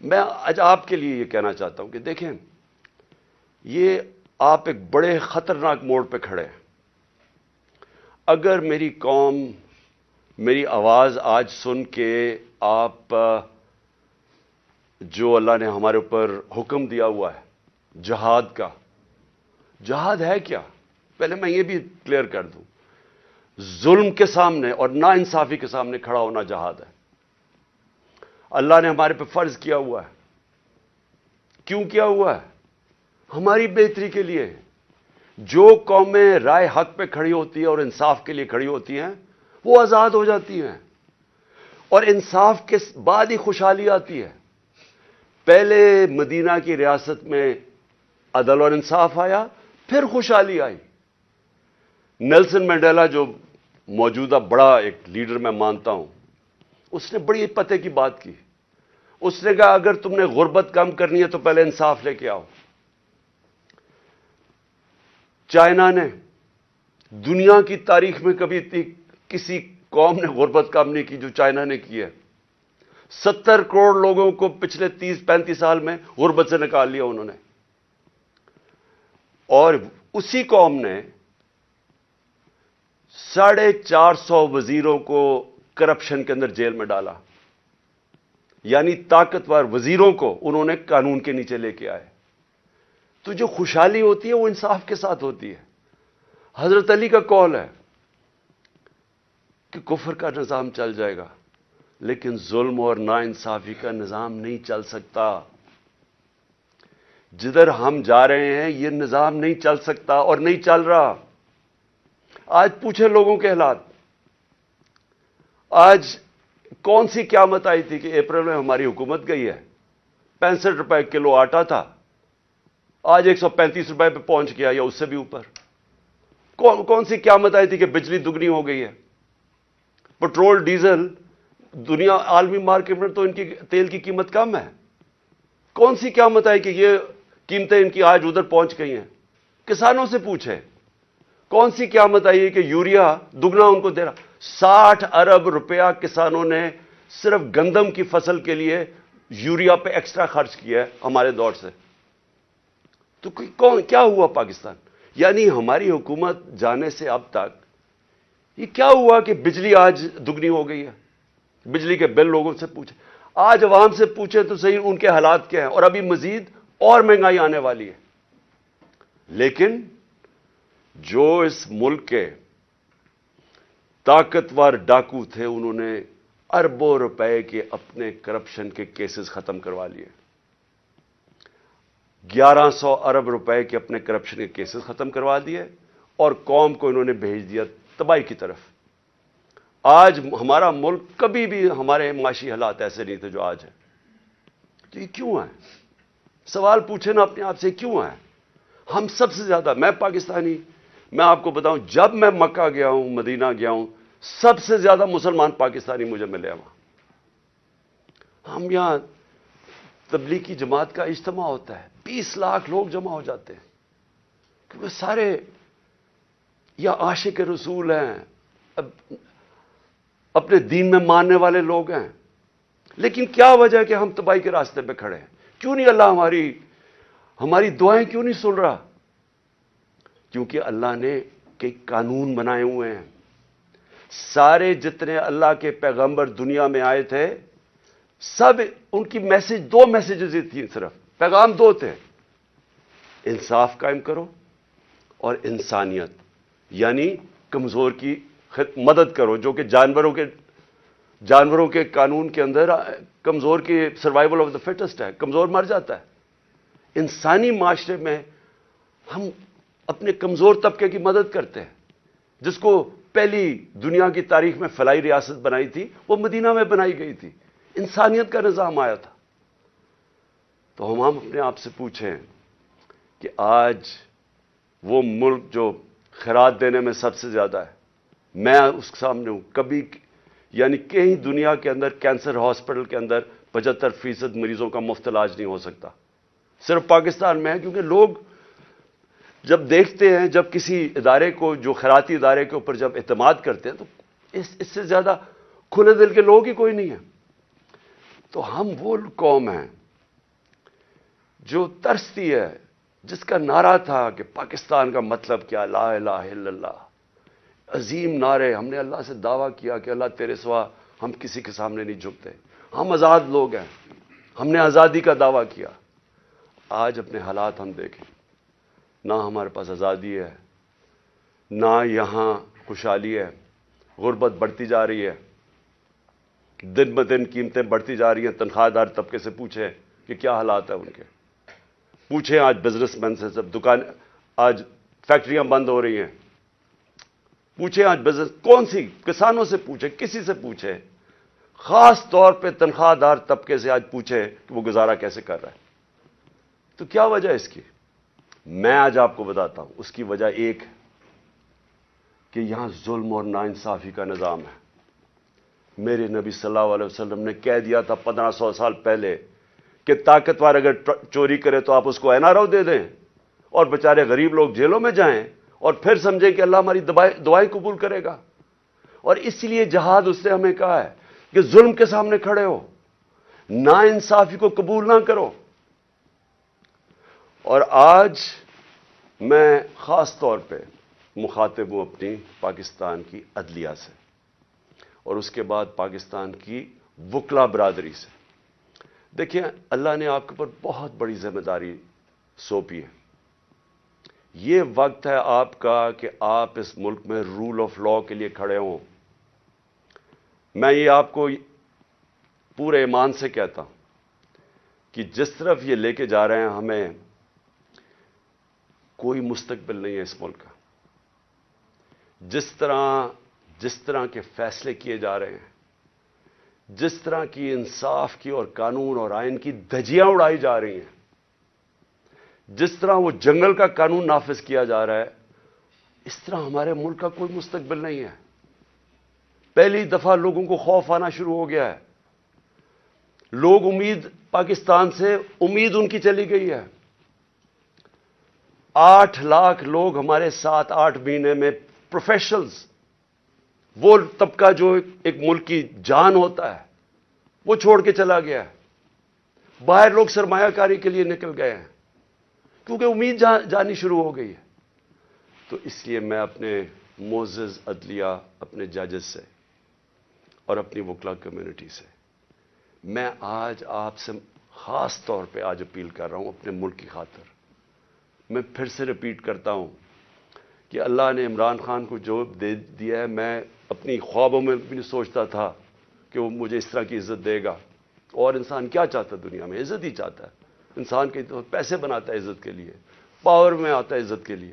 میں آج آپ کے لیے یہ کہنا چاہتا ہوں کہ دیکھیں، یہ آپ ایک بڑے خطرناک موڑ پہ کھڑے ہیں۔ اگر میری قوم میری آواز آج سن کے آپ جو اللہ نے ہمارے اوپر حکم دیا ہوا ہے جہاد کا، جہاد ہے کیا؟ پہلے میں یہ بھی کلیئر کر دوں، ظلم کے سامنے اور ناانصافی کے سامنے کھڑا ہونا جہاد ہے۔ اللہ نے ہمارے پہ فرض کیا ہوا ہے۔ کیوں کیا ہوا ہے؟ ہماری بہتری کے لیے۔ جو قومیں رائے حق پہ کھڑی ہوتی ہیں اور انصاف کے لیے کھڑی ہوتی ہیں وہ آزاد ہو جاتی ہیں، اور انصاف کے بعد ہی خوشحالی آتی ہے۔ پہلے مدینہ کی ریاست میں عدل اور انصاف آیا، پھر خوشحالی آئی۔ نیلسن منڈیلا جو موجودہ بڑا ایک لیڈر میں مانتا ہوں، اس نے بڑی پتے کی بات کی۔ اس نے کہا اگر تم نے غربت کم کرنی ہے تو پہلے انصاف لے کے آؤ۔ چائنا نے دنیا کی تاریخ میں کبھی کسی قوم نے غربت کم نہیں کی جو چائنا نے کی ہے۔ 70 کروڑ لوگوں کو پچھلے 30-35 سال میں غربت سے نکال لیا انہوں نے، اور اسی قوم نے 450 وزیروں کو کرپشن کے اندر جیل میں ڈالا، یعنی طاقتور وزیروں کو انہوں نے قانون کے نیچے لے کے آئے۔ تو جو خوشحالی ہوتی ہے وہ انصاف کے ساتھ ہوتی ہے۔ حضرت علی کا قول ہے کہ کفر کا نظام چل جائے گا لیکن ظلم اور ناانصافی کا نظام نہیں چل سکتا۔ جدھر ہم جا رہے ہیں یہ نظام نہیں چل سکتا اور نہیں چل رہا۔ آج پوچھیں لوگوں کے حالات۔ آج کون سی قیامت آئی تھی کہ اپریل میں ہماری حکومت گئی ہے؟ 65 روپے کلو آٹا تھا، آج 135 روپے پہ پہنچ گیا یا اس سے بھی اوپر۔ کون سی قیامت آئی تھی کہ بجلی دگنی ہو گئی ہے؟ پٹرول ڈیزل دنیا عالمی مارکیٹ میں تو ان کی تیل کی قیمت کم ہے۔ کون سی قیامت آئی کہ یہ قیمتیں ان کی آج ادھر پہنچ گئی ہیں؟ کسانوں سے پوچھیں کون سی قیامت آئی ہے کہ یوریا دگنا ان کو دے رہا۔ 60 ارب روپیہ کسانوں نے صرف گندم کی فصل کے لیے یوریا پہ ایکسٹرا خرچ کیا ہے ہمارے دور سے۔ تو کیا ہوا پاکستان؟ یعنی ہماری حکومت جانے سے اب تک یہ کیا ہوا کہ بجلی آج دگنی ہو گئی ہے؟ بجلی کے بل لوگوں سے پوچھیں، آج عوام سے پوچھیں تو صحیح ان کے حالات کیا ہیں، اور ابھی مزید اور مہنگائی آنے والی ہے۔ لیکن جو اس ملک کے طاقتور ڈاکو تھے انہوں نے اربوں روپے کے اپنے کرپشن کے کیسز ختم کروا لیے۔ 1100 ارب روپے کے اپنے کرپشن کے کیسز ختم کروا دیے اور قوم کو انہوں نے بھیج دیا تباہی کی طرف۔ آج ہمارا ملک، کبھی بھی ہمارے معاشی حالات ایسے نہیں تھے جو آج ہے۔ تو یہ کیوں ہے؟ سوال پوچھیں نا اپنے آپ سے، کیوں ہے؟ ہم سب سے زیادہ، میں پاکستانی، میں آپ کو بتاؤں جب میں مکہ گیا ہوں، مدینہ گیا ہوں، سب سے زیادہ مسلمان پاکستانی مجھے ملے وہاں۔ ہم یہاں تبلیغی جماعت کا اجتماع ہوتا ہے، 20 لاکھ لوگ جمع ہو جاتے ہیں، کیونکہ سارے یا عاشق رسول ہیں، اپنے دین میں ماننے والے لوگ ہیں۔ لیکن کیا وجہ ہے کہ ہم تباہی کے راستے پہ کھڑے ہیں؟ کیوں نہیں اللہ ہماری دعائیں کیوں نہیں سن رہا؟ کیونکہ اللہ نے کئی قانون بنائے ہوئے ہیں۔ سارے جتنے اللہ کے پیغمبر دنیا میں آئے تھے، سب ان کی دو میسیجز ہی تھیں، صرف پیغام دو تھے: انصاف قائم کرو اور انسانیت، یعنی کمزور کی مدد کرو، جو کہ جانوروں کے قانون کے اندر کمزور کی سروائیول آف دا فٹسٹ ہے، کمزور مر جاتا ہے۔ انسانی معاشرے میں ہم اپنے کمزور طبقے کی مدد کرتے ہیں۔ جس کو پہلی دنیا کی تاریخ میں فلاحی ریاست بنائی تھی وہ مدینہ میں بنائی گئی تھی، انسانیت کا نظام آیا تھا۔ تو ہم اپنے آپ سے پوچھیں کہ آج وہ ملک جو خیرات دینے میں سب سے زیادہ ہے، میں اس کے سامنے ہوں، کبھی یعنی کہیں دنیا کے اندر کینسر ہاسپٹل کے اندر 75% مریضوں کا مفت علاج نہیں ہو سکتا، صرف پاکستان میں ہے۔ کیونکہ لوگ جب دیکھتے ہیں، جب کسی ادارے کو، جو خیراتی ادارے کے اوپر جب اعتماد کرتے ہیں، تو اس سے زیادہ کھلے دل کے لوگ ہی کوئی نہیں ہے۔ تو ہم وہ قوم ہیں جو ترستی ہے، جس کا نعرہ تھا کہ پاکستان کا مطلب کیا، لا الہ الا اللہ، عظیم نعرے. ہم نے اللہ سے دعویٰ کیا کہ اللہ تیرے سوا ہم کسی کے سامنے نہیں جھکتے، ہم آزاد لوگ ہیں، ہم نے آزادی کا دعویٰ کیا. آج اپنے حالات ہم دیکھیں، نہ ہمارے پاس آزادی ہے، نہ یہاں خوشحالی ہے. غربت بڑھتی جا رہی ہے، دن بدن قیمتیں بڑھتی جا رہی ہیں. تنخواہ دار طبقے سے پوچھیں کہ کیا حالات ہیں ان کے. پوچھیں آج بزنس مین سے، سب دکان، آج فیکٹریاں بند ہو رہی ہیں. پوچھیں آج بزنس، کون سی، کسانوں سے پوچھیں، کسی سے پوچھیں، خاص طور پہ تنخواہ دار طبقے سے آج پوچھیں کہ وہ گزارا کیسے کر رہا ہے. تو کیا وجہ ہے اس کی؟ میں آج آپ کو بتاتا ہوں. اس کی وجہ ایک ہے کہ یہاں ظلم اور ناانصافی کا نظام ہے. میرے نبی صلی اللہ علیہ وسلم نے کہہ دیا تھا 1500 سال پہلے کہ طاقتور اگر چوری کرے تو آپ اس کو این آر او دے دیں، اور بیچارے غریب لوگ جیلوں میں جائیں، اور پھر سمجھیں کہ اللہ ہماری دعائیں قبول کرے گا. اور اس لیے جہاد اس نے ہمیں کہا ہے کہ ظلم کے سامنے کھڑے ہو، ناانصافی کو قبول نہ کرو. اور آج میں خاص طور پہ مخاطب ہوں اپنی پاکستان کی عدلیہ سے، اور اس کے بعد پاکستان کی وکلا برادری سے. دیکھیں، اللہ نے آپ کے اوپر بہت بڑی ذمہ داری سونپی ہے. یہ وقت ہے آپ کا کہ آپ اس ملک میں رول آف لا کے لیے کھڑے ہوں. میں یہ آپ کو پورے ایمان سے کہتا ہوں کہ جس طرف یہ لے کے جا رہے ہیں، ہمیں کوئی مستقبل نہیں ہے اس ملک کا. جس طرح کے فیصلے کیے جا رہے ہیں، جس طرح کی انصاف کی اور قانون اور آئین کی دھجیاں اڑائی جا رہی ہیں، جس طرح وہ جنگل کا قانون نافذ کیا جا رہا ہے، اس طرح ہمارے ملک کا کوئی مستقبل نہیں ہے. پہلی دفعہ لوگوں کو خوف آنا شروع ہو گیا ہے. لوگ پاکستان سے امید ان کی چلی گئی ہے. 8 لاکھ لوگ ہمارے 7-8 مہینے میں پروفیشنلز، وہ طبقہ جو ایک ملک کی جان ہوتا ہے، وہ چھوڑ کے چلا گیا ہے. باہر لوگ سرمایہ کاری کے لیے نکل گئے ہیں کیونکہ امید جانی شروع ہو گئی ہے. تو اس لیے میں اپنے معزز عدلیہ، اپنے ججز سے اور اپنی وکلا کمیونٹی سے، میں آج آپ سے خاص طور پہ آج اپیل کر رہا ہوں اپنے ملک کی خاطر. میں پھر سے ریپیٹ کرتا ہوں کہ اللہ نے عمران خان کو جو دے دیا ہے، میں اپنی خوابوں میں بھی نہیں سوچتا تھا کہ وہ مجھے اس طرح کی عزت دے گا. اور انسان کیا چاہتا ہے دنیا میں؟ عزت ہی چاہتا ہے. انسان کے تو پیسے بناتا ہے عزت کے لیے، پاور میں آتا ہے عزت کے لیے.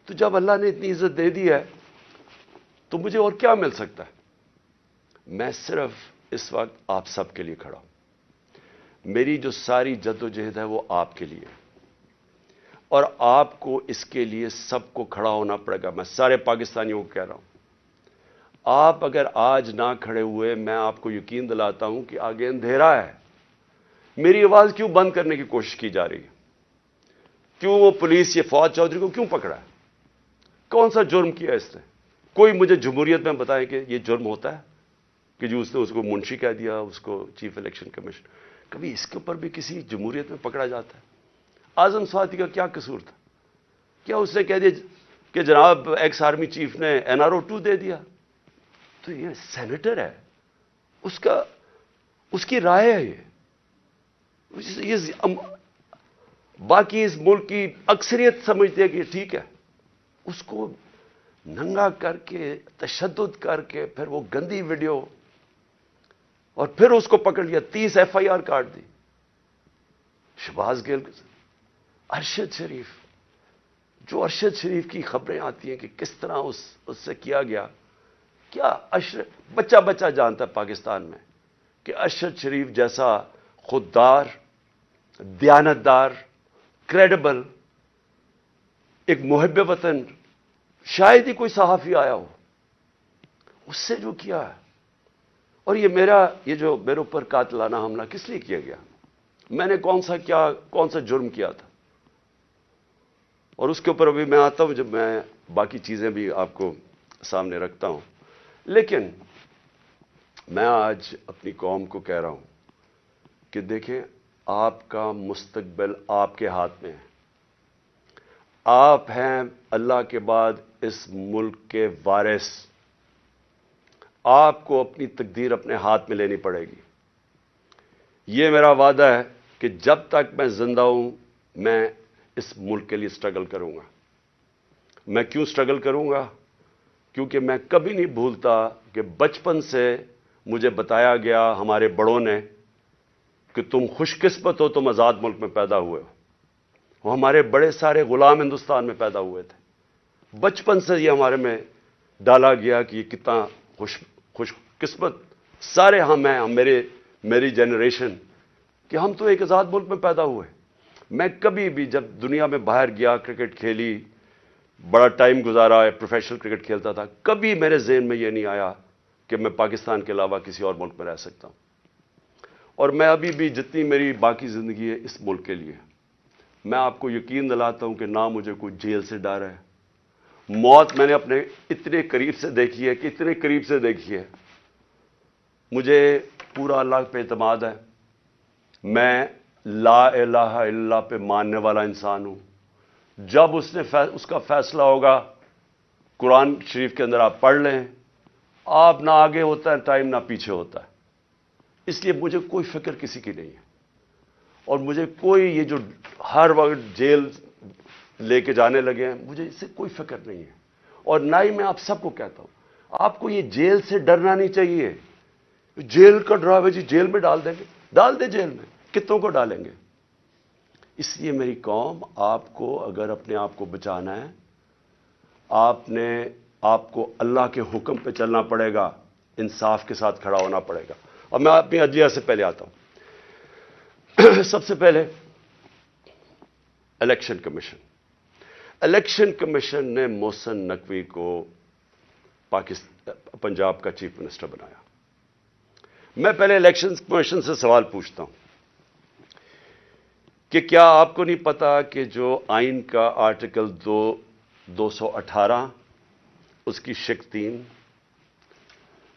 تو جب اللہ نے اتنی عزت دے دی ہے تو مجھے اور کیا مل سکتا ہے؟ میں صرف اس وقت آپ سب کے لیے کھڑا ہوں. میری جو ساری جدوجہد ہے وہ آپ کے لیے، اور آپ کو اس کے لیے سب کو کھڑا ہونا پڑے گا. میں سارے پاکستانیوں کو کہہ رہا ہوں، آپ اگر آج نہ کھڑے ہوئے، میں آپ کو یقین دلاتا ہوں کہ آگے اندھیرا ہے. میری آواز کیوں بند کرنے کی کوشش کی جا رہی ہے؟ کیوں وہ پولیس یہ فواد چودھری کو کیوں پکڑا ہے؟ کون سا جرم کیا اس نے؟ کوئی مجھے جمہوریت میں بتائے کہ یہ جرم ہوتا ہے کہ جو اس نے اس کو منشی کہہ دیا، اس کو چیف الیکشن کمیشن. کبھی اس کے اوپر بھی کسی جمہوریت میں پکڑا جاتا ہے؟ اعظم سواتی کا کیا قصور تھا؟ کیا اس نے کہہ دیا کہ جناب ایکس آرمی چیف نے NRO 2 دے دیا؟ تو یہ سینیٹر ہے، اس کی رائے ہے. یہ باقی اس ملک کی اکثریت سمجھتے ہیں کہ ٹھیک ہے. اس کو ننگا کر کے، تشدد کر کے، پھر وہ گندی ویڈیو، اور پھر اس کو پکڑ لیا، 30 FIR کاٹ دی. شہباز گل، ارشد شریف، جو ارشد شریف کی خبریں آتی ہیں کہ کس طرح اس سے کیا گیا. کیا بچہ جانتا ہے پاکستان میں کہ ارشد شریف جیسا خوددار، دیانتدار، کریڈیبل، ایک محب وطن، شاید ہی کوئی صحافی آیا ہو. اس سے جو کیا ہے. اور یہ جو میرے اوپر قاتلانہ حملہ کس لیے کیا گیا؟ میں نے کون سا جرم کیا تھا؟ اور اس کے اوپر ابھی میں آتا ہوں جب میں باقی چیزیں بھی آپ کو سامنے رکھتا ہوں. لیکن میں آج اپنی قوم کو کہہ رہا ہوں کہ دیکھیں، آپ کا مستقبل آپ کے ہاتھ میں ہے. آپ ہیں اللہ کے بعد اس ملک کے وارث. آپ کو اپنی تقدیر اپنے ہاتھ میں لینی پڑے گی. یہ میرا وعدہ ہے کہ جب تک میں زندہ ہوں میں اس ملک کے لیے سٹرگل کروں گا. میں کیوں سٹرگل کروں گا؟ کیونکہ میں کبھی نہیں بھولتا کہ بچپن سے مجھے بتایا گیا ہمارے بڑوں نے کہ تم خوش قسمت ہو، تم آزاد ملک میں پیدا ہوئے ہو. وہ ہمارے بڑے سارے غلام ہندوستان میں پیدا ہوئے تھے. بچپن سے یہ ہمارے میں ڈالا گیا کہ یہ کتنا خوش قسمت سارے ہم ہیں، میری جنریشن، کہ ہم تو ایک آزاد ملک میں پیدا ہوئے. میں کبھی بھی جب دنیا میں باہر گیا، کرکٹ کھیلی، بڑا ٹائم گزارا، پروفیشنل کرکٹ کھیلتا تھا، کبھی میرے ذہن میں یہ نہیں آیا کہ میں پاکستان کے علاوہ کسی اور ملک میں رہ سکتا ہوں. اور میں ابھی بھی جتنی میری باقی زندگی ہے اس ملک کے لیے. میں آپ کو یقین دلاتا ہوں کہ نہ مجھے کوئی جیل سے ڈر ہے. موت میں نے اپنے اتنے قریب سے دیکھی ہے کہ اتنے قریب سے دیکھی ہے. مجھے پورا اللہ پہ اعتماد ہے. میں لا الہ الا اللہ پہ ماننے والا انسان ہوں. جب اس کا فیصلہ ہوگا، قرآن شریف کے اندر آپ پڑھ لیں، آپ نہ آگے ہوتا ہے ٹائم نہ پیچھے ہوتا ہے. اس لیے مجھے کوئی فکر کسی کی نہیں ہے. اور مجھے کوئی یہ جو ہر وقت جیل لے کے جانے لگے ہیں، مجھے اس سے کوئی فکر نہیں ہے. اور نہ ہی میں آپ سب کو کہتا ہوں آپ کو یہ جیل سے ڈرنا نہیں چاہیے. جیل کا ڈراوے جی جیل میں ڈال دیں گے، ڈال دیں جیل میں، کتنوں کو ڈالیں گے. اس لیے میری قوم، آپ کو اگر اپنے آپ کو بچانا ہے، آپ کو اللہ کے حکم پہ چلنا پڑے گا، انصاف کے ساتھ کھڑا ہونا پڑے گا. اور میں اپنی عدلیہ سے پہلے آتا ہوں. سب سے پہلے الیکشن کمیشن. الیکشن کمیشن نے محسن نقوی کو پنجاب کا چیف منسٹر بنایا. میں پہلے الیکشن کمیشن سے سوال پوچھتا ہوں کہ کیا آپ کو نہیں پتا کہ جو آئین کا آرٹیکل 218 اس کی شق 3،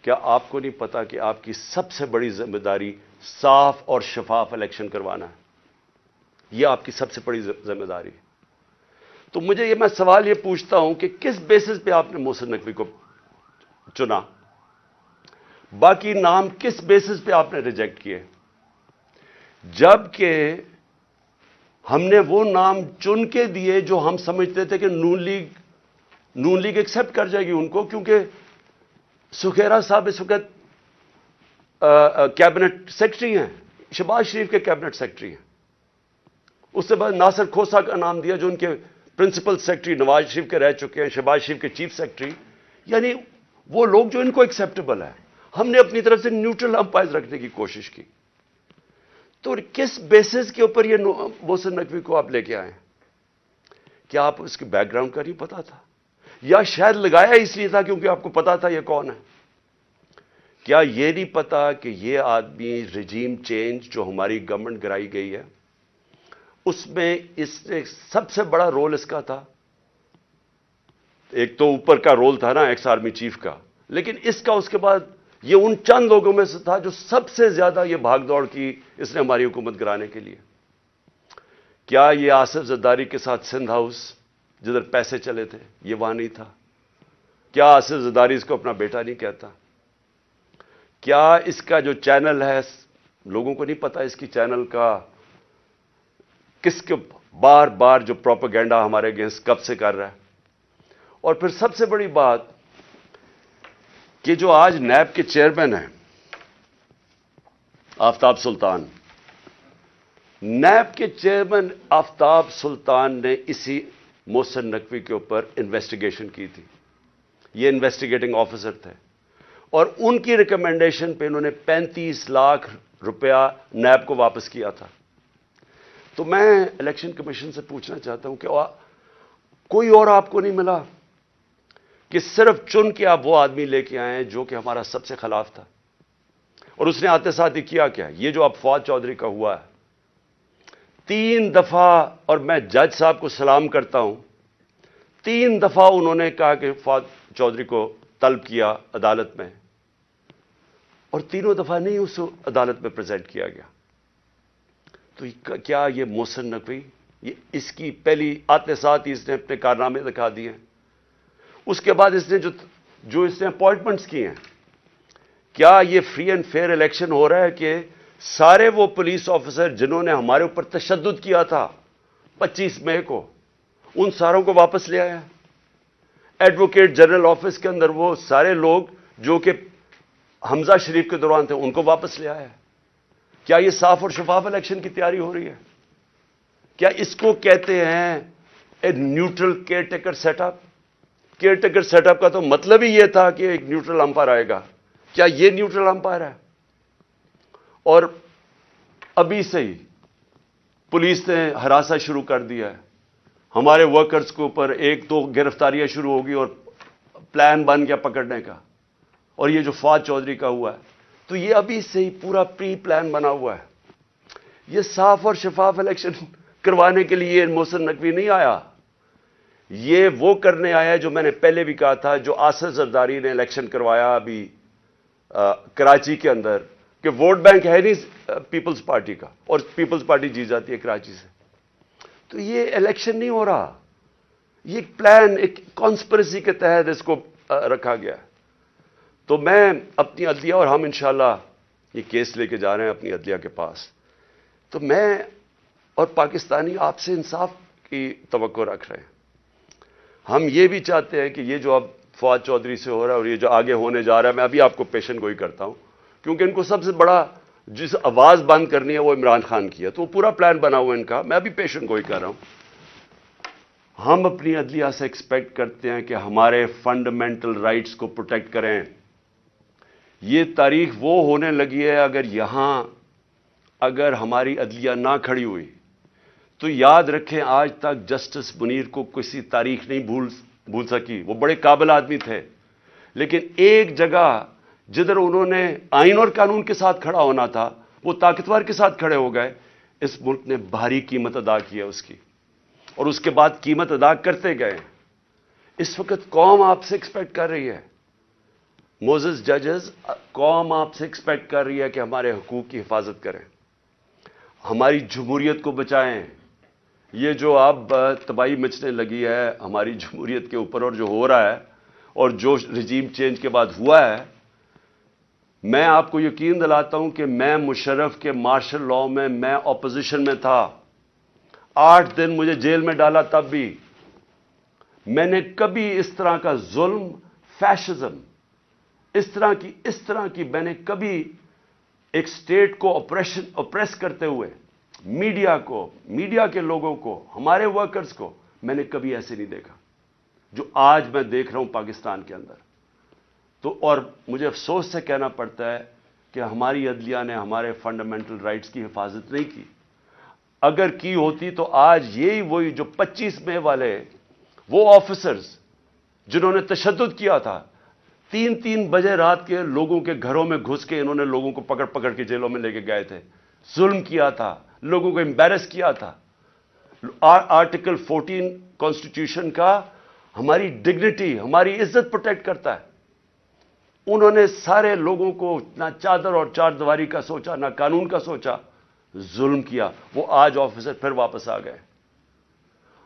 کیا آپ کو نہیں پتا کہ آپ کی سب سے بڑی ذمہ داری صاف اور شفاف الیکشن کروانا ہے؟ یہ آپ کی سب سے بڑی ذمہ داری ہے. تو مجھے میں سوال یہ پوچھتا ہوں کہ کس بیسس پہ آپ نے محسن نقوی کو چنا؟ باقی نام کس بیسس پہ آپ نے ریجیکٹ کیے؟ جبکہ ہم نے وہ نام چن کے دیے جو ہم سمجھتے تھے کہ نون لیگ ایکسپٹ کر جائے گی ان کو، کیونکہ سکھیرا صاحب اس وقت کیبنٹ سیکرٹری ہیں، شہباز شریف کے کیبنٹ سیکرٹری ہیں. اس سے بعد ناصر کھوسا کا نام دیا جو ان کے پرنسپل سیکرٹری نواز شریف کے رہ چکے ہیں، شہباز شریف کے چیف سیکرٹری. یعنی وہ لوگ جو ان کو ایکسیپٹیبل ہے. ہم نے اپنی طرف سے نیوٹرل امپائر رکھنے کی کوشش کی. تو کس بیسس کے اوپر یہ محسن نقوی کو آپ لے کے آئے؟ کیا آپ اس کے بیک گراؤنڈ کا نہیں پتا تھا؟ یا شاید لگایا اس لیے تھا کیونکہ آپ کو پتا تھا یہ کون ہے؟ کیا یہ نہیں پتا کہ یہ آدمی رجیم چینج جو ہماری گورنمنٹ کرائی گئی ہے اس میں اس نے سب سے بڑا رول اس کا تھا. ایک تو اوپر کا رول تھا نا ایکس آرمی چیف کا، لیکن اس کا اس کے بعد یہ ان چند لوگوں میں سے تھا جو سب سے زیادہ یہ بھاگ دوڑ کی اس نے ہماری حکومت گرانے کے لیے. کیا یہ آصف زرداری کے ساتھ سندھ ہاؤس جدھر پیسے چلے تھے یہ وہاں نہیں تھا؟ کیا آصف زرداری اس کو اپنا بیٹا نہیں کہتا؟ کیا اس کا جو چینل ہے لوگوں کو نہیں پتا اس کی چینل کا کس کے بار بار جو پروپیگنڈا ہمارے اگینسٹ کب سے کر رہا ہے؟ اور پھر سب سے بڑی بات کہ جو آج نیب کے چیئرمین ہیں آفتاب سلطان، نیب کے چیئرمین آفتاب سلطان نے اسی محسن نقوی کے اوپر انویسٹیگیشن کی تھی. یہ انویسٹیگیٹنگ آفیسر تھے اور ان کی ریکمنڈیشن پہ انہوں نے 35 لاکھ روپیہ نیب کو واپس کیا تھا. تو میں الیکشن کمیشن سے پوچھنا چاہتا ہوں کہ کوئی اور آپ کو نہیں ملا کہ صرف چن کے آپ وہ آدمی لے کے آئے ہیں جو کہ ہمارا سب سے خلاف تھا؟ اور اس نے آتے ساتھ ہی کیا کیا؟ یہ جو اب فواد چودھری کا ہوا ہے 3 دفعہ، اور میں جج صاحب کو سلام کرتا ہوں، 3 دفعہ انہوں نے کہا کہ فواد چودھری کو طلب کیا عدالت میں، اور تینوں دفعہ نہیں اس عدالت میں پریزنٹ کیا گیا. تو کیا یہ محسن نقوی یہ اس کی پہلی آتے ساتھ ہی اس نے اپنے کارنامے دکھا دیے ہیں. اس کے بعد اس نے جو اس نے اپوائنٹمنٹس کی ہیں, کیا یہ فری اینڈ فیئر الیکشن ہو رہا ہے کہ سارے وہ پولیس آفیسر جنہوں نے ہمارے اوپر تشدد کیا تھا 25 مئی کو, ان ساروں کو واپس لے آیا؟ ایڈوکیٹ جنرل آفس کے اندر وہ سارے لوگ جو کہ حمزہ شریف کے دوران تھے ان کو واپس لے آیا؟ کیا یہ صاف اور شفاف الیکشن کی تیاری ہو رہی ہے؟ کیا اس کو کہتے ہیں a neutral caretaker setup? Caretaker setup کا تو مطلب ہی یہ تھا کہ ایک نیوٹرل امپائر آئے گا. کیا یہ نیوٹرل امپائر ہے؟ اور ابھی سے ہی پولیس نے ہراساں شروع کر دیا ہے ہمارے ورکرز کے اوپر. 1-2 گرفتاریاں شروع ہوگی اور پلان بن گیا پکڑنے کا. اور یہ جو فواد چودھری کا ہوا ہے تو یہ ابھی سے ہی پورا پری پلان بنا ہوا ہے. یہ صاف اور شفاف الیکشن کروانے کے لیے محسن نقوی نہیں آیا, یہ وہ کرنے آیا جو میں نے پہلے بھی کہا تھا, جو آصف زرداری نے الیکشن کروایا ابھی کراچی کے اندر, کہ ووٹ بینک ہے نہیں پیپلز پارٹی کا اور پیپلز پارٹی جیت جاتی ہے کراچی سے. تو یہ الیکشن نہیں ہو رہا, یہ ایک پلان, ایک کانسپریسی کے تحت اس کو رکھا گیا. تو میں اپنی عدلیہ اور ہم انشاءاللہ یہ کیس لے کے جا رہے ہیں اپنی عدلیہ کے پاس, تو میں اور پاکستانی آپ سے انصاف کی توقع رکھ رہے ہیں. ہم یہ بھی چاہتے ہیں کہ یہ جو اب فواد چودھری سے ہو رہا ہے اور یہ جو آگے ہونے جا رہا ہے, میں ابھی آپ کو پیشن گوئی کرتا ہوں کیونکہ ان کو سب سے بڑا جس آواز بند کرنی ہے وہ عمران خان کی ہے, تو پورا پلان بنا ہوا ہے ان کا. میں ابھی پیشن گوئی کر رہا ہوں. ہم اپنی عدلیہ سے ایکسپیکٹ کرتے ہیں کہ ہمارے فنڈامنٹل رائٹس کو پروٹیکٹ کریں. یہ تاریخ وہ ہونے لگی ہے, اگر ہماری عدلیہ نہ کھڑی ہوئی تو یاد رکھیں آج تک جسٹس منیر کو کسی تاریخ نہیں بھول سکی. وہ بڑے قابل آدمی تھے, لیکن ایک جگہ جدھر انہوں نے آئین اور قانون کے ساتھ کھڑا ہونا تھا وہ طاقتور کے ساتھ کھڑے ہو گئے. اس ملک نے بھاری قیمت ادا کی ہے اس کی, اور اس کے بعد قیمت ادا کرتے گئے. اس وقت قوم آپ سے ایکسپیکٹ کر رہی ہے, موزز ججز, قوم آپ سے ایکسپیکٹ کر رہی ہے کہ ہمارے حقوق کی حفاظت کریں, ہماری جمہوریت کو بچائیں. یہ جو اب تباہی مچنے لگی ہے ہماری جمہوریت کے اوپر اور جو ہو رہا ہے اور جو رجیم چینج کے بعد ہوا ہے, میں آپ کو یقین دلاتا ہوں کہ میں مشرف کے مارشل لاء میں اپوزیشن میں تھا. 8 دن مجھے جیل میں ڈالا, تب بھی میں نے کبھی اس طرح کا ظلم, فیشزم, اس طرح کی میں نے کبھی ایک سٹیٹ کو اپریس کرتے ہوئے میڈیا کے لوگوں کو, ہمارے ورکرز کو, میں نے کبھی ایسے نہیں دیکھا جو آج میں دیکھ رہا ہوں پاکستان کے اندر. تو اور مجھے افسوس سے کہنا پڑتا ہے کہ ہماری عدلیہ نے ہمارے فنڈامنٹل رائٹس کی حفاظت نہیں کی. اگر کی ہوتی تو آج وہی جو 25 مئی والے وہ آفیسرز جنہوں نے تشدد کیا تھا, 3 بجے رات کے لوگوں کے گھروں میں گھس کے انہوں نے لوگوں کو پکڑ کے جیلوں میں لے کے گئے تھے, ظلم کیا تھا, لوگوں کو امبیرس کیا تھا. آرٹیکل 14 کانسٹیٹیوشن کا ہماری ڈگنیٹی, ہماری عزت پروٹیکٹ کرتا ہے. انہوں نے سارے لوگوں کو نہ چادر اور چار دیواری کا سوچا, نہ قانون کا سوچا, ظلم کیا. وہ آج آفیسر پھر واپس آ گئے.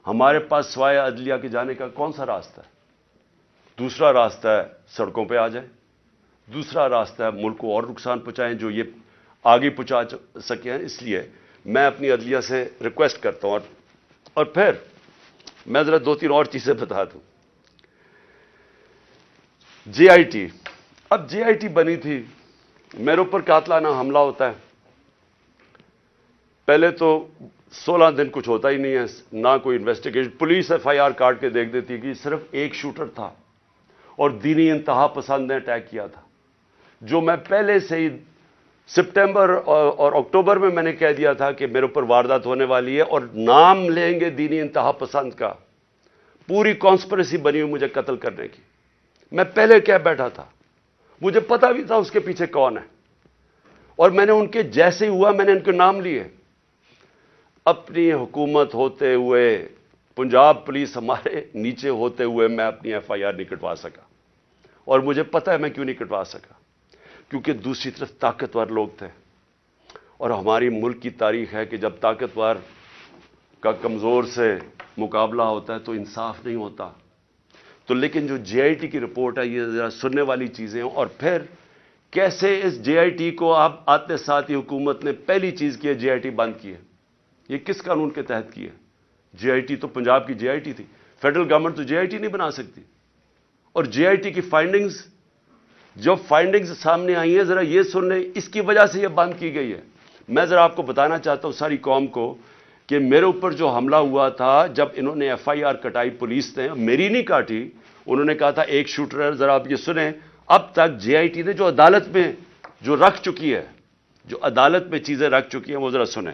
ہمارے پاس سوائے عدلیہ کے جانے کا کون سا راستہ ہے؟ دوسرا راستہ ہے سڑکوں پہ آ جائیں, دوسرا راستہ ہے ملک کو اور نقصان پہنچائیں جو یہ آگے پہنچا سکے ہیں. اس لیے میں اپنی عدلیہ سے ریکویسٹ کرتا ہوں. اور پھر میں ذرا 2-3 اور چیزیں بتا دوں. جے آئی ٹی, اب جے آئی ٹی بنی تھی, میرے اوپر قاتلانہ حملہ ہوتا ہے. پہلے تو 16 دن کچھ ہوتا ہی نہیں ہے, نہ کوئی investigation. Police F I R کاٹ کے دیکھ دیتی کہ صرف ایک شوٹر تھا اور دینی انتہا پسند نے اٹیک کیا تھا, جو میں پہلے سے ہی سپٹمبر اور اکتوبر میں نے کہہ دیا تھا کہ میرے اوپر واردات ہونے والی ہے اور نام لیں گے دینی انتہا پسند کا. پوری کانسپریسی بنی ہوئی مجھے قتل کرنے کی. میں پہلے کہہ بیٹھا تھا, مجھے پتا بھی تھا اس کے پیچھے کون ہے, اور میں نے ان کے جیسے ہی ہوا میں نے ان کے نام لیے. اپنی حکومت ہوتے ہوئے, پنجاب پولیس ہمارے نیچے ہوتے ہوئے میں اپنی ایف آئی آر نہیں کٹوا سکا. اور مجھے پتا ہے میں کیوں نہیں کٹوا سکا, کیونکہ دوسری طرف طاقتور لوگ تھے اور ہماری ملک کی تاریخ ہے کہ جب طاقتور کا کمزور سے مقابلہ ہوتا ہے تو انصاف نہیں ہوتا. تو لیکن جو جے آئی ٹی کی رپورٹ ہے یہ ذرا سننے والی چیزیں ہیں. اور پھر کیسے اس جے آئی ٹی کو آپ آتے ساتھ ہی حکومت نے پہلی چیز کی ہے جے آئی ٹی بند کی ہے. یہ کس قانون کے تحت کی ہے؟ جے آئی ٹی تو پنجاب کی جے آئی ٹی تھی. فیڈرل گورنمنٹ تو جے آئی ٹی نہیں بنا سکتی. اور جے آئی ٹی کی فائنڈنگز، جو فائنڈنگز سامنے آئی ہیں ذرا یہ سن لیں، اس کی وجہ سے یہ بند کی گئی ہے. میں ذرا آپ کو بتانا چاہتا ہوں ساری قوم کو کہ میرے اوپر جو حملہ ہوا تھا جب انہوں نے ایف آئی آر کٹائی پولیس نے، میری نہیں کاٹی، انہوں نے کہا تھا ایک شوٹر ہے. ذرا آپ یہ سنیں، اب تک جے آئی ٹی نے جو عدالت میں جو رکھ چکی ہے، جو عدالت میں چیزیں رکھ چکی ہیں وہ ذرا سنیں.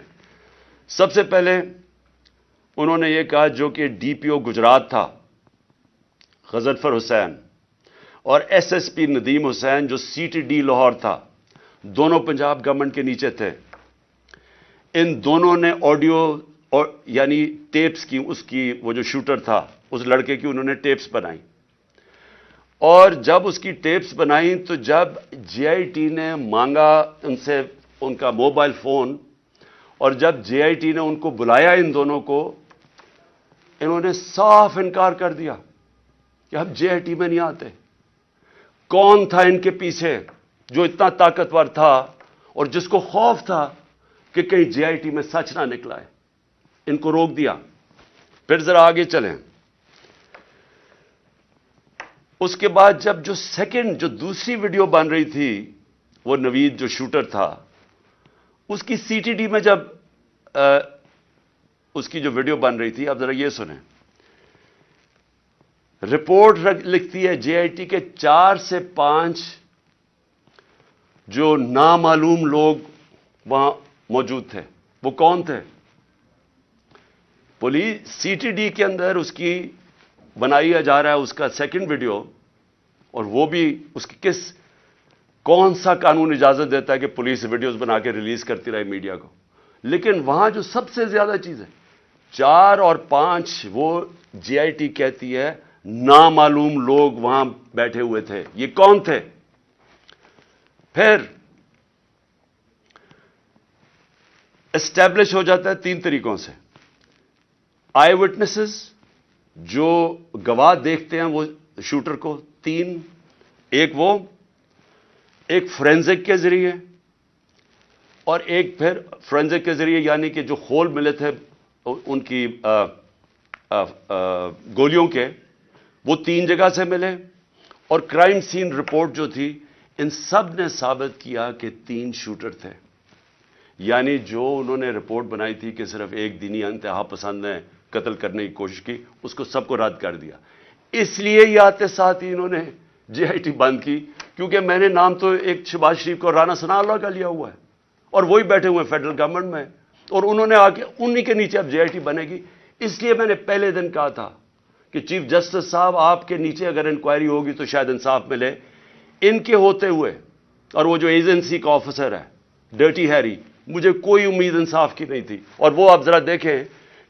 سب سے پہلے انہوں نے یہ کہا جو کہ ڈی پی او گجرات تھا غضنفر حسین اور ایس ایس پی ندیم حسین جو سی ٹی ڈی لاہور تھا، دونوں پنجاب گورنمنٹ کے نیچے تھے. ان دونوں نے آڈیو یعنی ٹیپس کی، اس کی وہ جو شوٹر تھا اس لڑکے کی انہوں نے ٹیپس بنائی. اور جب اس کی ٹیپس بنائی تو جب جے آئی ٹی نے مانگا ان سے ان کا موبائل فون، اور جب جے آئی ٹی نے ان کو بلایا ان دونوں کو، انہوں نے صاف انکار کر دیا کہ ہم جے آئی ٹی میں نہیں آتے. کون تھا ان کے پیچھے جو اتنا طاقتور تھا اور جس کو خوف تھا کہ کہیں جے آئی ٹی میں سچ نہ نکلا ہے؟ ان کو روک دیا. پھر ذرا آگے چلیں. اس کے بعد جب جو سیکنڈ جو دوسری ویڈیو بن رہی تھی، وہ نوید جو شوٹر تھا اس کی سی ٹی ڈی میں جب اس کی جو ویڈیو بن رہی تھی، اب ذرا یہ سنیں. رپورٹ لکھتی ہے جے آئی ٹی کے 4 سے 5 جو نامعلوم لوگ وہاں موجود تھے. وہ کون تھے؟ پولیس سی ٹی ڈی کے اندر اس کی بنایا جا رہا ہے اس کا سیکنڈ ویڈیو، اور وہ بھی اس کی کون سا قانون اجازت دیتا ہے کہ پولیس ویڈیوز بنا کے ریلیز کرتی رہے میڈیا کو؟ لیکن وہاں جو سب سے زیادہ چیز ہے 4 اور 5 وہ جے آئی ٹی کہتی ہے نامعلوم لوگ وہاں بیٹھے ہوئے تھے. یہ کون تھے؟ پھر اسٹیبلش ہو جاتا ہے 3 طریقوں سے. آئی وٹنسز جو گواہ دیکھتے ہیں وہ شوٹر کو 3، ایک فورینزک کے ذریعے، اور ایک پھر فورینزک کے ذریعے یعنی کہ جو خول ملے تھے ان کی گولیوں کے، وہ 3 جگہ سے ملے. اور کرائم سین رپورٹ جو تھی، ان سب نے ثابت کیا کہ 3 شوٹر تھے. یعنی جو انہوں نے رپورٹ بنائی تھی کہ صرف ایک دینی انتہا پسند نے قتل کرنے کی کوشش کی، اس کو سب کو رد کر دیا. اس لیے یہ آتے ساتھ ہی انہوں نے جے آئی ٹی بند کی، کیونکہ میں نے نام تو ایک شہباز شریف کو رانا ثناء اللہ کا لیا ہوا ہے، اور وہی بیٹھے ہوئے ہیں فیڈرل گورنمنٹ میں، اور انہوں نے آ کے انہی کے نیچے اب جے آئی ٹی بنے گی. اس لیے میں نے پہلے دن کہا تھا کہ چیف جسٹس صاحب آپ کے نیچے اگر انکوائری ہوگی تو شاید انصاف ملے. ان کے ہوتے ہوئے، اور وہ جو ایجنسی کا آفیسر ہے ڈرٹی ہیری، مجھے کوئی امید انصاف کی نہیں تھی. اور وہ آپ ذرا دیکھیں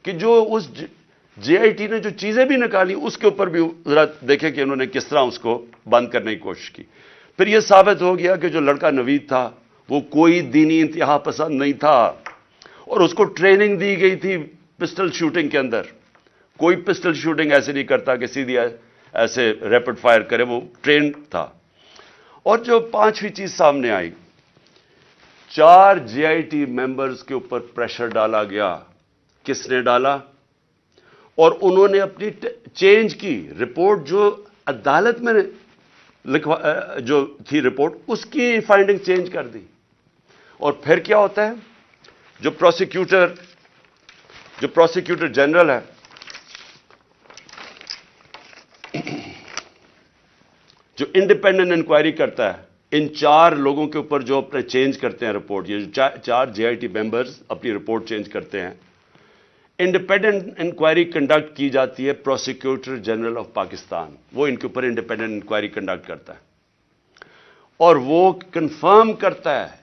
کہ جو اس جے آئی ٹی نے جو چیزیں بھی نکالی اس کے اوپر بھی ذرا دیکھیں کہ انہوں نے کس طرح اس کو بند کرنے کی کوشش کی. پھر یہ ثابت ہو گیا کہ جو لڑکا نوید تھا وہ کوئی دینی انتہا پسند نہیں تھا، اور اس کو ٹریننگ دی گئی تھی پسٹل شوٹنگ کے اندر. کوئی پسٹل شوٹنگ ایسے نہیں کرتا کہ سیدھی ایسے ریپڈ فائر کرے، وہ ٹرینڈ تھا. اور جو 5ویں چیز سامنے آئی، 4 جے آئی ٹی ممبرز کے اوپر پریشر ڈالا گیا. کس نے ڈالا؟ اور انہوں نے اپنی چینج کی رپورٹ، جو عدالت میں جو تھی رپورٹ اس کی فائنڈنگ چینج کر دی. اور پھر کیا ہوتا ہے، جو پروسیکیوٹر جنرل ہے، جو انڈیپینڈنٹ انکوائری کرتا ہے ان 4 لوگوں کے اوپر جو اپنے چینج کرتے ہیں رپورٹ، یہ جو 4 جے آئی ٹی ممبرز اپنی رپورٹ چینج کرتے ہیں، انڈیپینڈنٹ انکوائری کنڈکٹ کی جاتی ہے پروسیکیوٹر جنرل آف پاکستان. وہ ان کے اوپر انڈیپینڈنٹ انکوائری کنڈکٹ کرتا ہے، اور وہ کنفرم کرتا ہے،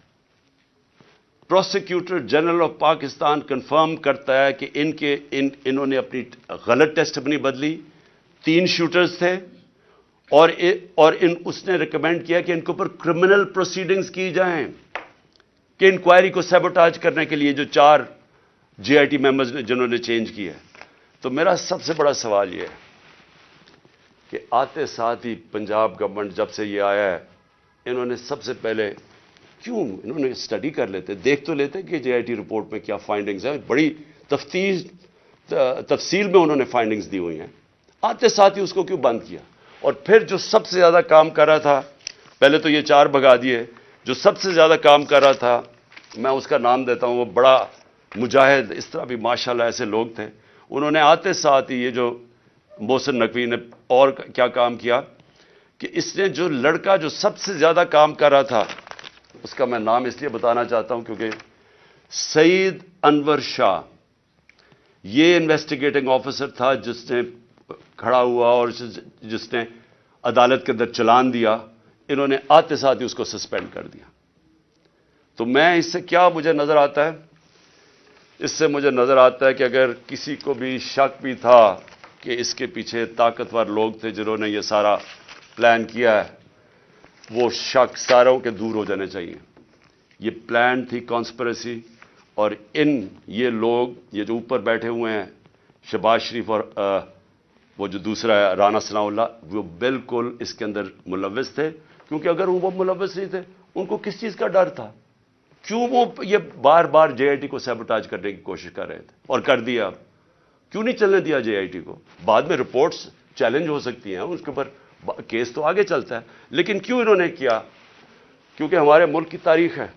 prosecutor general of Pakistan confirm کرتا ہے کہ انہوں نے اپنی غلط ٹیسٹ اپنی بدلی. 3 شوٹرز تھے، اور اس نے ریکمینڈ کیا کہ ان کے اوپر کرمنل پروسیڈنگز کی جائیں کہ انکوائری کو سیبوٹاج کرنے کے لیے جو 4 جے آئی ٹی ممبرز نے جنہوں نے چینج کیا ہے. تو میرا سب سے بڑا سوال یہ ہے کہ آتے ساتھ ہی پنجاب گورنمنٹ جب سے یہ آیا ہے انہوں نے سب سے پہلے کیوں انہوں نے اسٹڈی کر لیتے, دیکھ تو لیتے کہ جے آئی ٹی رپورٹ میں کیا فائنڈنگز ہیں, بڑی تفصیل میں انہوں نے فائنڈنگز دی ہوئی ہیں. آتے ساتھ ہی اس کو کیوں بند کیا؟ اور پھر جو سب سے زیادہ کام کر رہا تھا, پہلے تو یہ 4 بھگا دیے, جو سب سے زیادہ کام کر رہا تھا میں اس کا نام دیتا ہوں, وہ بڑا مجاہد, اس طرح بھی ماشاءاللہ ایسے لوگ تھے, انہوں نے آتے ساتھ ہی یہ جو محسن نقوی نے اور کیا کام کیا کہ اس نے جو لڑکا جو سب سے زیادہ کام کر رہا تھا, اس کا میں نام اس لیے بتانا چاہتا ہوں کیونکہ سعید انور شاہ, یہ انویسٹیگیٹنگ آفیسر تھا جس نے کھڑا ہوا اور جس نے عدالت کے اندر چلان دیا, انہوں نے آتے ساتھ ہی اس کو سسپینڈ کر دیا. تو میں اس سے کیا مجھے نظر آتا ہے, اس سے مجھے نظر آتا ہے کہ اگر کسی کو بھی شک بھی تھا کہ اس کے پیچھے طاقتور لوگ تھے جنہوں نے یہ سارا پلان کیا ہے, وہ شک ساروں کے دور ہو جانے چاہیے. یہ پلان تھی کانسپریسی, اور یہ لوگ یہ جو اوپر بیٹھے ہوئے ہیں شہباز شریف اور وہ جو دوسرا ہے رانا ثناء اللہ, وہ بالکل اس کے اندر ملوث تھے. کیونکہ اگر وہ ملوث نہیں تھے ان کو کس چیز کا ڈر تھا؟ کیوں وہ یہ بار بار جے آئی ٹی کو سیبوٹاج کرنے کی کوشش کر رہے تھے اور کر دیا؟ کیوں نہیں چلنے دیا جے آئی ٹی کو؟ بعد میں رپورٹس چیلنج ہو سکتی ہیں, اس کے اوپر کیس تو آگے چلتا ہے, لیکن کیوں انہوں نے کیا؟ کیونکہ ہمارے ملک کی تاریخ ہے.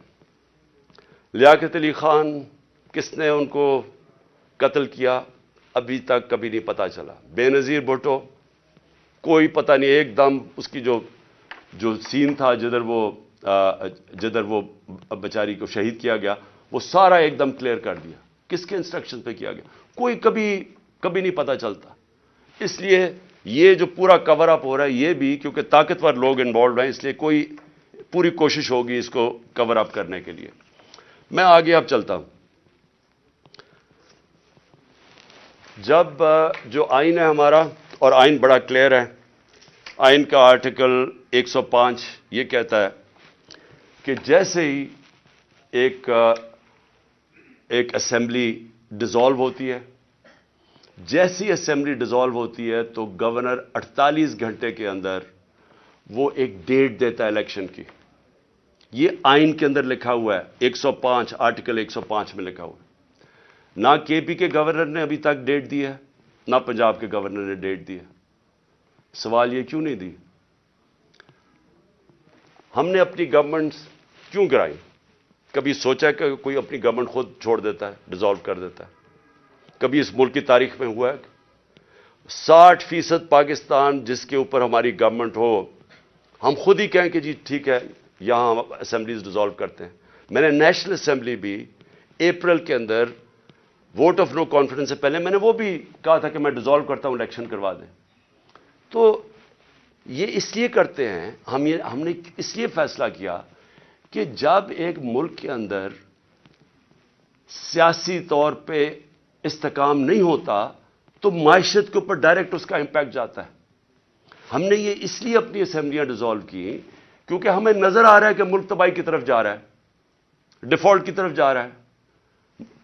لیاقت علی خان کس نے ان کو قتل کیا ابھی تک کبھی نہیں پتا چلا. بے نظیر بھٹو کوئی پتہ نہیں, ایک دم اس کی جو سین تھا جدھر وہ بیچاری کو شہید کیا گیا, وہ سارا ایک دم کلیئر کر دیا. کس کے انسٹرکشن پہ کیا گیا کوئی کبھی نہیں پتا چلتا. اس لیے یہ جو پورا کور اپ ہو رہا ہے یہ بھی کیونکہ طاقتور لوگ انوالوڈ ہیں, اس لیے کوئی پوری کوشش ہوگی اس کو کور اپ کرنے کے لیے. میں آگے اب چلتا ہوں. جب جو آئین ہے ہمارا, اور آئین بڑا کلیئر ہے, آئین کا آرٹیکل 105 یہ کہتا ہے کہ جیسے ہی ایک اسمبلی ڈیزالو ہوتی ہے, جیسی اسمبلی ڈیزالو ہوتی ہے تو گورنر 48 گھنٹے کے اندر وہ ایک ڈیٹ دیتا ہے الیکشن کی. یہ آئین کے اندر لکھا ہوا ہے, 105 آرٹیکل 105 میں لکھا ہوا ہے. نہ کے پی کے گورنر نے ابھی تک ڈیٹ دی ہے, نہ پنجاب کے گورنر نے ڈیٹ دی ہے. سوال یہ کیوں نہیں دی؟ ہم نے اپنی گورنمنٹ کیوں گرائی؟ کبھی سوچا کہ کوئی اپنی گورنمنٹ خود چھوڑ دیتا ہے, ڈیزالو کر دیتا ہے؟ کبھی اس ملک کی تاریخ میں ہوا ہے؟ 60% پاکستان جس کے اوپر ہماری گورنمنٹ ہو, ہم خود ہی کہیں کہ جی ٹھیک ہے یہاں ہم اسمبلیز ڈیزالو کرتے ہیں. میں نے نیشنل اسمبلی بھی اپریل کے اندر ووٹ آف نو کانفیڈنس سے پہلے میں نے وہ بھی کہا تھا کہ میں ڈیزالو کرتا ہوں, الیکشن کروا دیں. تو یہ اس لیے کرتے ہیں, ہم نے اس لیے فیصلہ کیا کہ جب ایک ملک کے اندر سیاسی طور پہ استحکام نہیں ہوتا تو معیشت کے اوپر ڈائریکٹ اس کا امپیکٹ جاتا ہے. ہم نے یہ اس لیے اپنی اسمبلیاں ڈیزالو کی کیونکہ ہمیں نظر آ رہا ہے کہ ملک تباہی کی طرف جا رہا ہے, ڈیفالٹ کی طرف جا رہا ہے.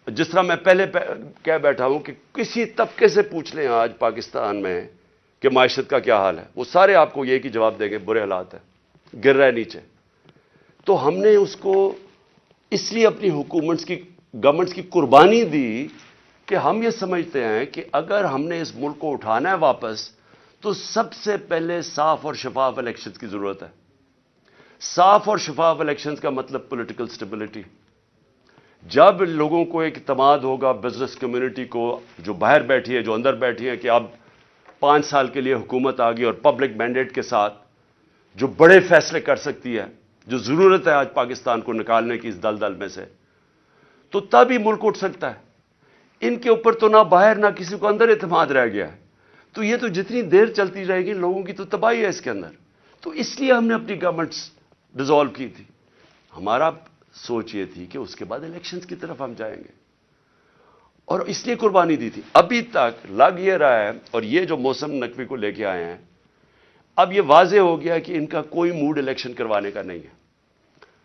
جس طرح میں پہلے کہہ بیٹھا ہوں کہ کسی طبقے سے پوچھ لیں آج پاکستان میں کہ معیشت کا کیا حال ہے, وہ سارے آپ کو یہ کہ جواب دیں گے برے حالات ہیں, گر رہا ہے نیچے. تو ہم نے اس کو اس لیے اپنی گورنمنٹس کی قربانی دی کہ ہم یہ سمجھتے ہیں کہ اگر ہم نے اس ملک کو اٹھانا ہے واپس تو سب سے پہلے صاف اور شفاف الیکشنز کی ضرورت ہے. صاف اور شفاف الیکشنز کا مطلب پولیٹیکل سٹیبلٹی. جب لوگوں کو ایک اعتماد ہوگا, بزنس کمیونٹی کو جو باہر بیٹھی ہے جو اندر بیٹھی ہے, کہ اب 5 سال کے لیے حکومت آ گئی اور پبلک مینڈیٹ کے ساتھ جو بڑے فیصلے کر سکتی ہے, جو ضرورت ہے آج پاکستان کو نکالنے کی اس دلدل میں سے, تو تب ہی ملک اٹھ سکتا ہے. ان کے اوپر تو نہ باہر نہ کسی کو اندر اعتماد رہ گیا ہے. تو یہ تو جتنی دیر چلتی رہے گی لوگوں کی تو تباہی ہے اس کے اندر. تو اس لیے ہم نے اپنی گورنمنٹس ڈیزالو کی تھی. ہمارا سوچ یہ تھی کہ اس کے بعد الیکشنز کی طرف ہم جائیں گے, اور اس لیے قربانی دی تھی. ابھی تک لگ یہ رہا ہے, اور یہ جو محسن نقوی کو لے کے آئے ہیں, اب یہ واضح ہو گیا کہ ان کا کوئی موڈ الیکشن کروانے کا نہیں ہے.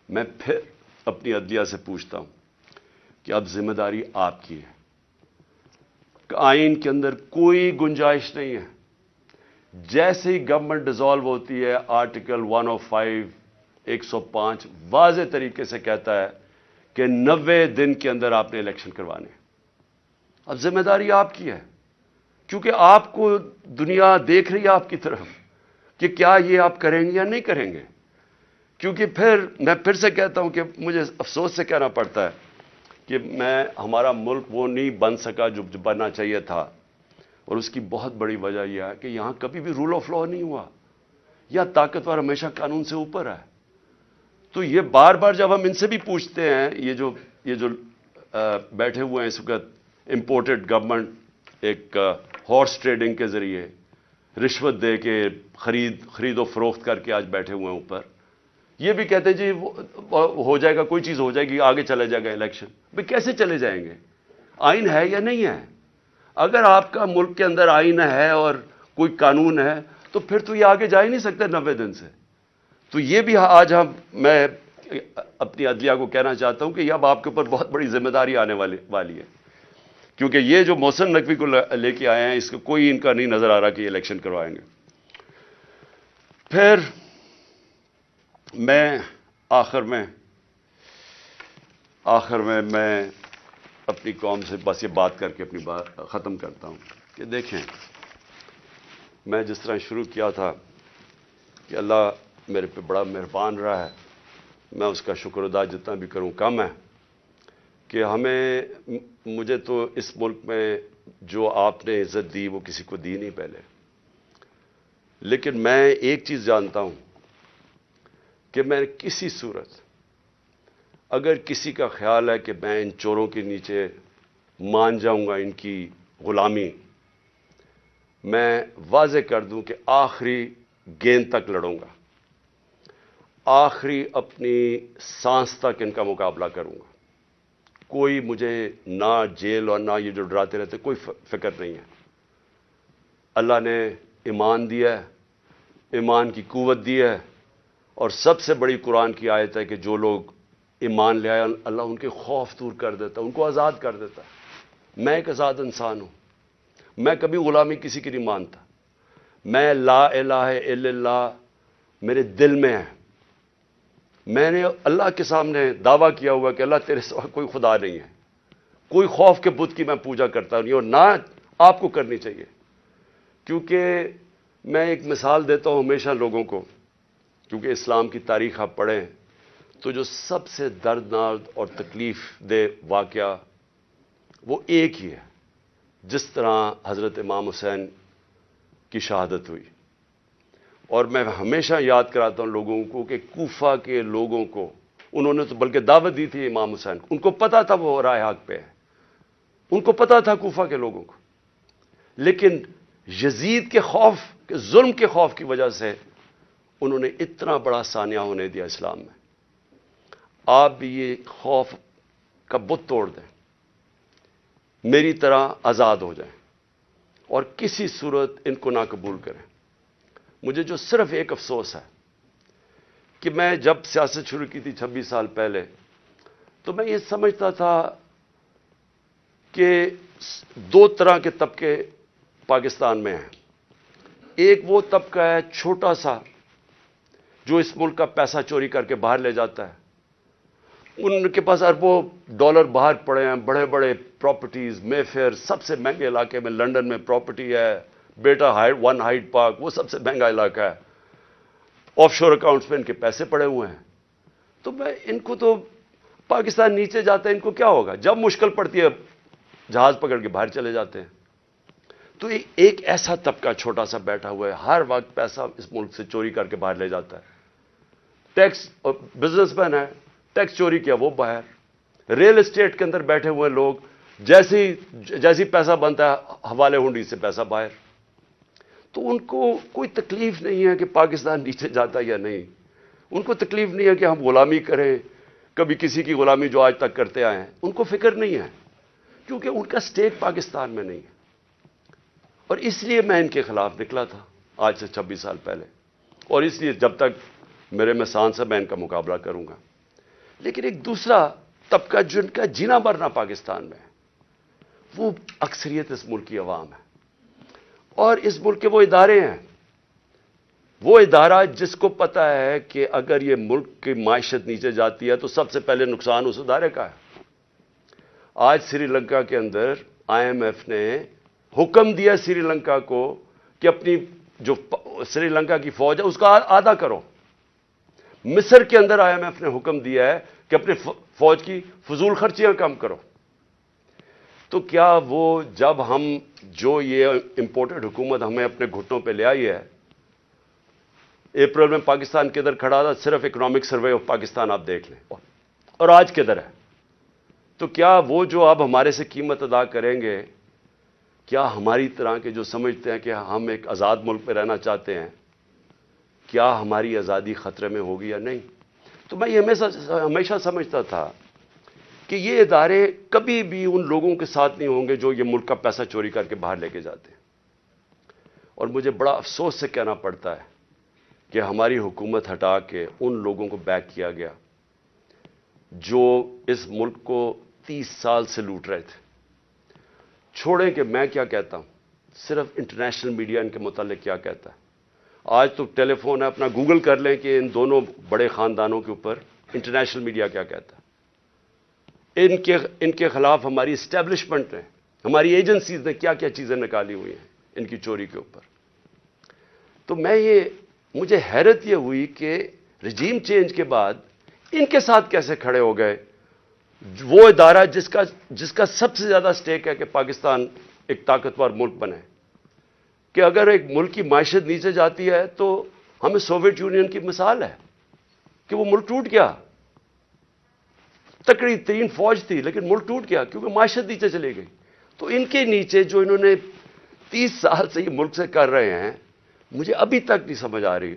میں پھر اپنی عدلیہ سے پوچھتا ہوں کہ اب ذمہ داری آپ کی ہے. آئین کے اندر کوئی گنجائش نہیں ہے. جیسے ہی گورنمنٹ ڈیزالو ہوتی ہے آرٹیکل 105 105 واضح طریقے سے کہتا ہے کہ 90 دن کے اندر آپ نے الیکشن کروانے. اب ذمہ داری آپ کی ہے کیونکہ آپ کو دنیا دیکھ رہی ہے آپ کی طرف کہ کیا یہ آپ کریں گے یا نہیں کریں گے. کیونکہ میں پھر سے کہتا ہوں کہ مجھے افسوس سے کہنا پڑتا ہے کہ ہمارا ملک وہ نہیں بن سکا جو بننا چاہیے تھا. اور اس کی بہت بڑی وجہ یہ ہے کہ یہاں کبھی بھی رول آف لا نہیں ہوا. یا طاقتور ہمیشہ قانون سے اوپر ہے. تو یہ بار بار جب ہم ان سے بھی پوچھتے ہیں، یہ جو بیٹھے ہوئے ہیں اس وقت امپورٹڈ گورنمنٹ ایک ہارس ٹریڈنگ کے ذریعے رشوت دے کے خرید و فروخت کر کے آج بیٹھے ہوئے ہیں اوپر، یہ بھی کہتے ہیں جی ہو جائے گا، کوئی چیز ہو جائے گی، آگے چلے جائے گا الیکشن. بھئی کیسے چلے جائیں گے؟ آئین ہے یا نہیں ہے؟ اگر آپ کا ملک کے اندر آئین ہے اور کوئی قانون ہے تو پھر تو یہ آگے جا ہی نہیں سکتا 90 دن سے. تو یہ بھی آج میں اپنی عدلیہ کو کہنا چاہتا ہوں کہ اب آپ کے اوپر بہت بڑی ذمہ داری آنے والی ہے. کیونکہ یہ جو محسن نقوی کو لے کے آئے ہیں اس کو کوئی ان کا نہیں نظر آ رہا کہ یہ الیکشن کروائیں گے. پھر میں آخر میں اپنی قوم سے بس یہ بات کر کے اپنی بات ختم کرتا ہوں کہ دیکھیں، میں جس طرح شروع کیا تھا کہ اللہ میرے پہ بڑا مہربان رہا ہے، میں اس کا شکر ادا جتنا بھی کروں کم ہے کہ مجھے تو اس ملک میں جو آپ نے عزت دی وہ کسی کو دی نہیں پہلے. لیکن میں ایک چیز جانتا ہوں کہ میں کسی صورت اگر کسی کا خیال ہے کہ میں ان چوروں کے نیچے مان جاؤں گا ان کی غلامی، میں واضح کر دوں کہ آخری گیند تک لڑوں گا، آخری اپنی سانس تک ان کا مقابلہ کروں گا. کوئی مجھے نہ جیل اور نہ یہ جو ڈراتے رہتے کوئی فکر نہیں ہے. اللہ نے ایمان دیا ہے، ایمان کی قوت دی ہے، اور سب سے بڑی قرآن کی آیت ہے کہ جو لوگ ایمان لے آئے اللہ ان کے خوف دور کر دیتا ہے، ان کو آزاد کر دیتا ہے. میں ایک آزاد انسان ہوں، میں کبھی غلامی کسی کی نہیں مانتا. میں لا الہ الا اللہ میرے دل میں ہے. میں نے اللہ کے سامنے دعویٰ کیا ہوا کہ اللہ تیرے سوا کوئی خدا نہیں ہے. کوئی خوف کے بت کی میں پوجا کرتا نہیں، اور نہ آپ کو کرنی چاہیے. کیونکہ میں ایک مثال دیتا ہوں ہمیشہ لوگوں کو، کیونکہ اسلام کی تاریخ آپ پڑھیں تو جو سب سے دردناک اور تکلیف دہ واقعہ وہ ایک ہی ہے. جس طرح حضرت امام حسین کی شہادت ہوئی، اور میں ہمیشہ یاد کراتا ہوں لوگوں کو کہ کوفہ کے لوگوں کو انہوں نے تو بلکہ دعوت دی تھی امام حسین کو، ان کو پتا تھا وہ رائے حق پہ ہے، ان کو پتا تھا کوفہ کے لوگوں کو. لیکن یزید کے خوف کے ظلم کے خوف کی وجہ سے انہوں نے اتنا بڑا سانیہ ہونے دیا اسلام میں. آپ بھی یہ خوف کا بت توڑ دیں، میری طرح آزاد ہو جائیں اور کسی صورت ان کو نہ قبول کریں. مجھے جو صرف ایک افسوس ہے کہ میں جب سیاست شروع کی تھی 26 سال پہلے تو میں یہ سمجھتا تھا کہ دو طرح کے طبقے پاکستان میں ہیں. ایک وہ طبقہ ہے چھوٹا سا جو اس ملک کا پیسہ چوری کر کے باہر لے جاتا ہے، ان کے پاس اربوں ڈالر باہر پڑے ہیں، بڑے بڑے پراپرٹیز، مے فیئر سب سے مہنگے علاقے میں لنڈن میں پراپرٹی ہے، بیٹا ون ہائیڈ پارک وہ سب سے مہنگا علاقہ ہے، آف شور اکاؤنٹس میں ان کے پیسے پڑے ہوئے ہیں. تو ان کو تو پاکستان نیچے جاتا ہے، ان کو کیا ہوگا؟ جب مشکل پڑتی ہے جہاز پکڑ کے باہر چلے جاتے ہیں. تو ایک ایسا طبقہ چھوٹا سا بیٹھا ہوا ہے، ہر وقت پیسہ اس ملک سے چوری کر کے باہر لے جاتا ہے. ٹیکس بزنس مین ہے، ٹیکس چوری کیا وہ باہر. ریل اسٹیٹ کے اندر بیٹھے ہوئے لوگ جیسی پیسہ بنتا ہے حوالے ہنڈی سے پیسہ باہر. تو ان کو کوئی تکلیف نہیں ہے کہ پاکستان نیچے جاتا یا نہیں. ان کو تکلیف نہیں ہے کہ ہم غلامی کریں، کبھی کسی کی غلامی جو آج تک کرتے آئے ہیں ان کو فکر نہیں ہے، کیونکہ ان کا سٹیک پاکستان میں نہیں ہے. اور اس لیے میں ان کے خلاف نکلا تھا آج سے 26 سال پہلے، اور اس لیے جب تک میرے میں سانس ہے میں ان کا مقابلہ کروں گا. لیکن ایک دوسرا طبقہ جن کا جینا مرنا پاکستان میں وہ اکثریت اس ملک کی عوام ہے، اور اس ملک کے وہ ادارے ہیں، وہ ادارہ جس کو پتا ہے کہ اگر یہ ملک کی معیشت نیچے جاتی ہے تو سب سے پہلے نقصان اس ادارے کا ہے۔ آج سری لنکا کے اندر آئی ایم ایف نے حکم دیا سری لنکا کو کہ اپنی جو سری لنکا کی فوج ہے اس کا آدھا کرو۔ مصر کے اندر آئی ایم ایف نے حکم دیا ہے کہ اپنی فوج کی فضول خرچیاں کم کرو۔ تو کیا وہ جب ہم جو یہ امپورٹڈ حکومت ہمیں اپنے گھٹنوں پہ لے آئی ہے، اپریل میں پاکستان کدھر کھڑا تھا، صرف اکنامک سروے آف پاکستان آپ دیکھ لیں، اور آج کدھر ہے؟ تو کیا وہ جو اب ہمارے سے قیمت ادا کریں گے، کیا ہماری طرح کے جو سمجھتے ہیں کہ ہم ایک آزاد ملک میں رہنا چاہتے ہیں، کیا ہماری آزادی خطرے میں ہوگی یا نہیں؟ تو میں یہ ہمیشہ سمجھتا تھا کہ یہ ادارے کبھی بھی ان لوگوں کے ساتھ نہیں ہوں گے جو یہ ملک کا پیسہ چوری کر کے باہر لے کے جاتے ہیں۔ اور مجھے بڑا افسوس سے کہنا پڑتا ہے کہ ہماری حکومت ہٹا کے ان لوگوں کو بیک کیا گیا جو اس ملک کو 30 سال سے لوٹ رہے تھے۔ چھوڑیں کہ میں کیا کہتا ہوں، صرف انٹرنیشنل میڈیا ان کے متعلق کیا کہتا ہے۔ آج تو ٹیلی فون ہے، اپنا گوگل کر لیں کہ ان دونوں بڑے خاندانوں کے اوپر انٹرنیشنل میڈیا کیا کہتا ہے۔ ان کے خلاف ہماری اسٹیبلشمنٹ نے، ہماری ایجنسیز نے کیا کیا چیزیں نکالی ہوئی ہیں ان کی چوری کے اوپر۔ تو مجھے حیرت یہ ہوئی کہ رجیم چینج کے بعد ان کے ساتھ کیسے کھڑے ہو گئے، وہ ادارہ جس کا سب سے زیادہ سٹیک ہے کہ پاکستان ایک طاقتور ملک بنے، کہ اگر ایک ملک کی معیشت نیچے جاتی ہے تو ہمیں سوویت یونین کی مثال ہے کہ وہ ملک ٹوٹ گیا، تکڑی ترین فوج تھی لیکن ملک ٹوٹ گیا کیونکہ معیشت نیچے چلی گئی۔ تو ان کے نیچے جو انہوں نے 30 سال سے یہ ملک سے کر رہے ہیں، مجھے ابھی تک نہیں سمجھ آ رہی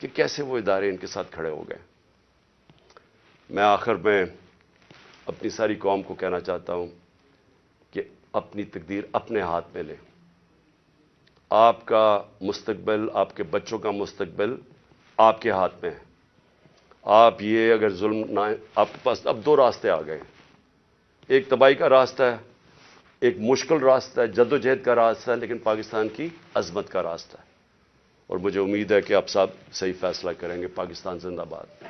کہ کیسے وہ ادارے ان کے ساتھ کھڑے ہو گئے۔ میں آخر میں اپنی ساری قوم کو کہنا چاہتا ہوں کہ اپنی تقدیر اپنے ہاتھ میں لیں۔ آپ کا مستقبل، آپ کے بچوں کا مستقبل آپ کے ہاتھ میں ہے۔ آپ یہ اگر ظلم نہ، آپ کے پاس اب 2 راستے آ گئے، ایک تباہی کا راستہ ہے، ایک مشکل راستہ ہے، جدوجہد کا راستہ ہے، لیکن پاکستان کی عظمت کا راستہ ہے، اور مجھے امید ہے کہ آپ سب صحیح فیصلہ کریں گے۔ پاکستان زندہ باد۔